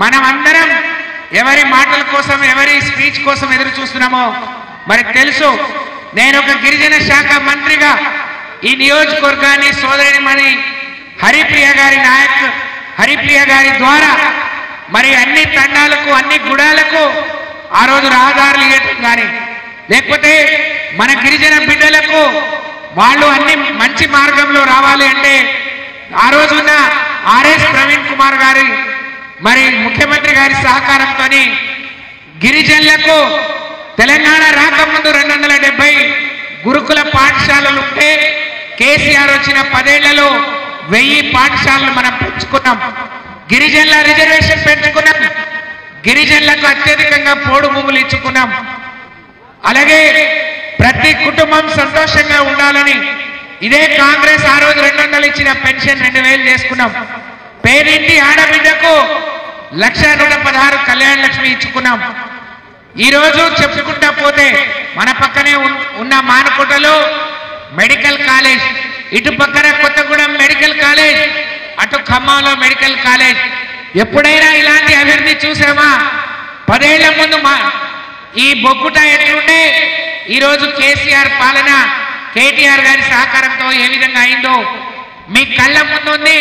మనమందరం ఎవరి మాటల కోసం ఎవరి స్పీచ్ కోసం ఎదురు చూస్తున్నామో మరి తెలుసు. నేను ఒక గిరిజన శాఖ మంత్రిగా ఈ నియోజకవర్గాన్ని సోదరిమణి హరిప్రియ గారి ద్వారా మరి అన్ని తండాలకు అన్ని గుడాలకు ఆ రోజు రహదారులు ఇవ్వటం కానీ లేకపోతే మన గిరిజన బిడ్డలకు వాళ్ళు అన్ని మంచి మార్గంలో రావాలి అంటే ఆ రోజున ఆర్ఎస్ ప్రవీణ్ కుమార్ గారి మరి ముఖ్యమంత్రి గారి సహకారంతో గిరిజనులకు తెలంగాణ రాకముందు 270 గురుకుల పాఠశాలలు ఉంటే కేసీఆర్ వచ్చిన 10 ఏళ్లలో 1000 పాఠశాలలు మనం పెంచుకున్నాం. గిరిజనుల రిజర్వేషన్ పెంచుకున్నాం. గిరిజనులకు అత్యధికంగా పోడు భూములు ఇచ్చుకున్నాం. అలాగే ప్రతి కుటుంబం సంతోషంగా ఉండాలని ఇదే కాంగ్రెస్ ఆ రోజు 200 ఇచ్చిన పెన్షన్ 2000 చేసుకున్నాం. పేరింటి ఆడబిడ్డకు 1,116 కళ్యాణ లక్ష్మి ఇచ్చుకున్నాం. ఈ రోజు చెప్పుకుంటా పోతే మన పక్కనే ఉన్న మానకోటలో మెడికల్ కాలేజ్, ఇటు పక్కన కొత్తగూడెం మెడికల్ కాలేజ్, అటు ఖమ్మంలో మెడికల్ కాలేజ్. ఎప్పుడైనా ఇలాంటి అభివృద్ధి చూసామా? 10 ఏళ్ల ముందు ఈ బొగ్గుట ఎట్లుండే ఈరోజు కేసీఆర్ పాలన కేటీఆర్ గారి సహకారంతో ఏ విధంగా అయిందో మీ కళ్ళ ముందుంది,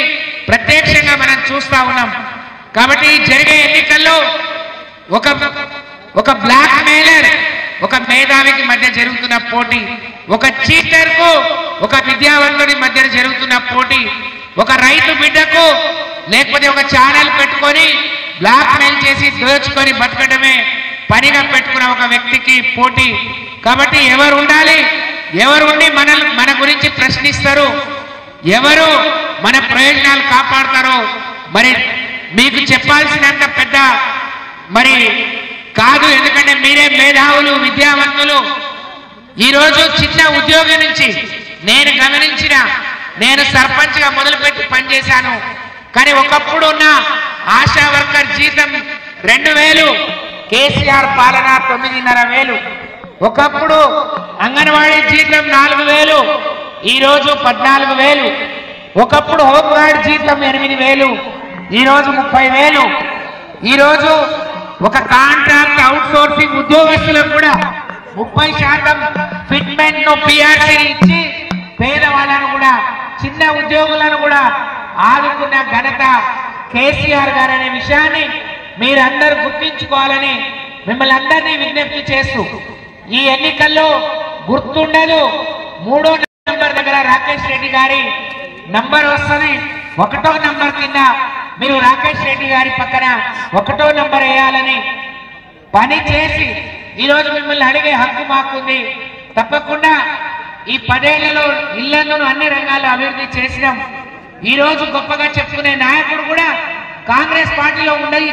ప్రత్యక్షంగా మనం చూస్తా ఉన్నాం. కాబట్టి జరిగే ఎన్నికల్లో ఒక బ్లాక్ మెయిలర్ ఒక మేధావికి మధ్య జరుగుతున్న పోటీ, ఒక చీటర్కు ఒక విద్యావంతుడి మధ్య జరుగుతున్న పోటీ, ఒక రైతు బిడ్డకు లేకపోతే ఒక ఛానల్ పెట్టుకొని బ్లాక్ మెయిల్ చేసి దోచుకొని బతకడమే పనిగా పెట్టుకున్న ఒక వ్యక్తికి పోటీ. కాబట్టి ఎవరు ఉండాలి, ఎవరు ఉండి మన గురించి ప్రశ్నిస్తారు, ఎవరు మన ప్రయోజనాలు కాపాడతారో మరి మీకు చెప్పాల్సినంత పెద్ద మరి కాదు. ఎందుకంటే మీరే మేధావులు, విద్యావంతులు. ఈరోజు చిన్న ఉద్యోగం నుంచి నేను సర్పంచ్గా మొదలుపెట్టి పనిచేశాను. కానీ ఒకప్పుడు ఉన్న ఆశా వర్కర్ జీతం 2000, కేసీఆర్ పాలన 9,500. ఒకప్పుడు అంగన్వాడీ జీతం 4000, ఈరోజు 14,000. ఒకప్పుడు హోంగార్డ్ జీతం 8,000, ఈరోజు 30,000. ఈరోజు ఒక కాంట్రాక్ట్ అవుట్ సోర్సింగ్ ఉద్యోగస్తులకు కూడా 30% ఫిట్మెంట్ ను పిఆర్సీని ఇచ్చి పేదవాళ్ళను కూడా చిన్న ఉద్యోగులను కూడా ఆదుకున్న ఘనత కేసీఆర్ గారు అనే విషయాన్ని మీరందరూ గుర్తించుకోవాలని మిమ్మల్ని అందరినీ విజ్ఞప్తి చేస్తూ ఈ ఎన్నికల్లో గుర్తుండదు 3వ నంబర్ దగ్గర రాకేష్ రెడ్డి గారి నంబర్ వస్తుంది. 1వ నంబర్ కింద మీరు రాకేష్ రెడ్డి గారి పక్కన 1వ నంబర్ వేయాలని పని చేసి ఈరోజు మిమ్మల్ని అడిగే హక్కు మాకుంది. తప్పకుండా ఈ 10 ఏళ్లలో ఇళ్లను అన్ని రంగాల్లో అభివృద్ధి చేసినాం. ఈరోజు గొప్పగా చెప్పుకునే నాయకుడు కూడా కాంగ్రెస్ పార్టీలో ఉండదు.